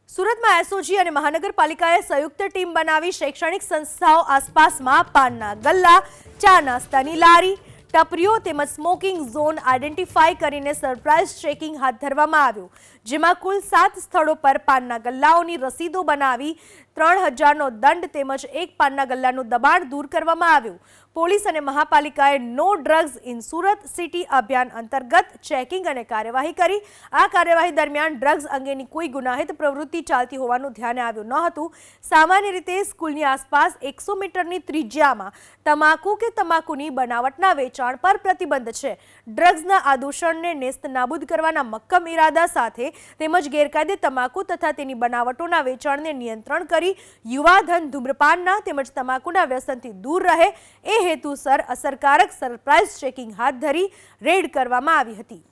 સુરતમાં એસઓજી અને મહાનગરપાલિકાએ સંયુક્ત ટીમ બનાવી શૈક્ષણિક સંસ્થાઓ આસપાસમાં પાનના ગલ્લા, ચા નાસ્તાની લારી, ટપરીઓ તેમજ સ્મોકિંગ ઝોન આઈડેન્ટિફાઈ કરીને સરપ્રાઇઝ ચેકિંગ હાથ ધરવામાં આવ્યું, જેમાં કુલ 7 સ્થળો પર પાનના ગલ્લાઓની રસીદો બનાવી 3000નો દંડ તેમજ એક પાનના ગલ્લાનું દબાણ દૂર કરવામાં આવ્યું. પોલીસ અને મહાપાલિકાએ no drugs in Surat city અભિયાન અંતર્ગત ચેકિંગ અને કાર્યવાહી કરી. આ કાર્યવાહી દરમિયાન ડ્રગ્સ અંગેની કોઈ ગુનાહિત પ્રવૃત્તિ ચાલતી હોવાનું ધ્યાને આવ્યું ન હતું. સામાન્ય રીતે સ્કૂલની આસપાસ 100 મીટરની ત્રિજ્યામાં તમાકુ કે તમાકુની બનાવટના વેચાણ પર પ્રતિબંધ છે. ડ્રગ્સના આ દૂષણને નેસ્તનાબૂદ કરવાના મક્કમ ઇરાદા સાથે તેમજ ગેરકાયદે તમાકુ તથા તેની બનાવટોના વેચાણને નિયંત્રણ કરી યુવાધન ધૂમ્રપાનના તેમજ તમાકુના વ્યસનથી દૂર રહે એ હેતુસર અસરકારક સરપ્રાઇઝ ચેકિંગ હાથ ધરી રેડ કરવામાં આવી હતી.